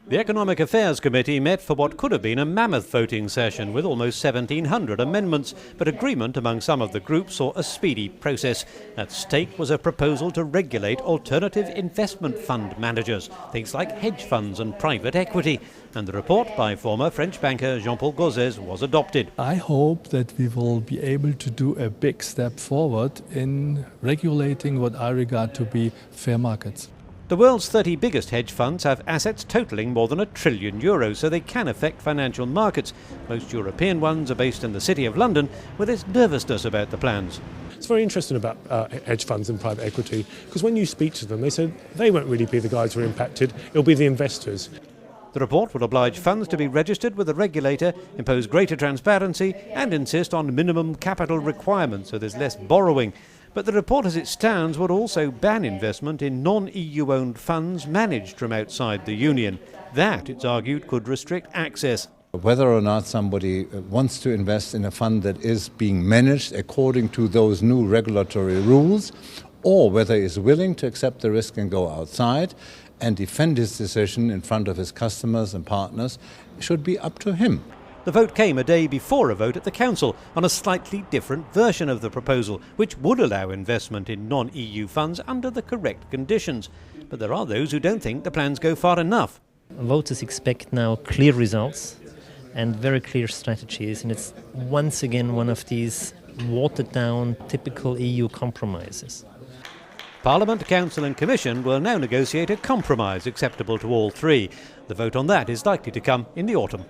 The Economic Affairs Committee met for what could have been a mammoth voting session with almost 1,700 amendments, but agreement among some of the groups saw a speedy process. At stake was a proposal to regulate alternative investment fund managers, things like hedge funds and private equity. And the report by former French banker Jean-Paul Gauzès was adopted. I hope that we will be able to do a big step forward in regulating what I regard to be fair markets. The world's 30 biggest hedge funds have assets totalling more than €1 trillion, so they can affect financial markets. Most European ones are based in the City of London, where there's nervousness about the plans. It's very interesting about hedge funds and private equity, because when you speak to them, they say they won't really be the guys who are impacted, it'll be the investors. The report will oblige funds to be registered with the regulator, impose greater transparency and insist on minimum capital requirements so there's less borrowing. But the report as it stands would also ban investment in non-EU-owned funds managed from outside the Union. That, it's argued, could restrict access. Whether or not somebody wants to invest in a fund that is being managed according to those new regulatory rules, or whether he is willing to accept the risk and go outside and defend his decision in front of his customers and partners, should be up to him. The vote came a day before a vote at the Council on a slightly different version of the proposal, which would allow investment in non-EU funds under the correct conditions. But there are those who don't think the plans go far enough. Voters expect now clear results and very clear strategies, and it's once again one of these watered-down, typical EU compromises. Parliament, Council and Commission will now negotiate a compromise acceptable to all three. The vote on that is likely to come in the autumn.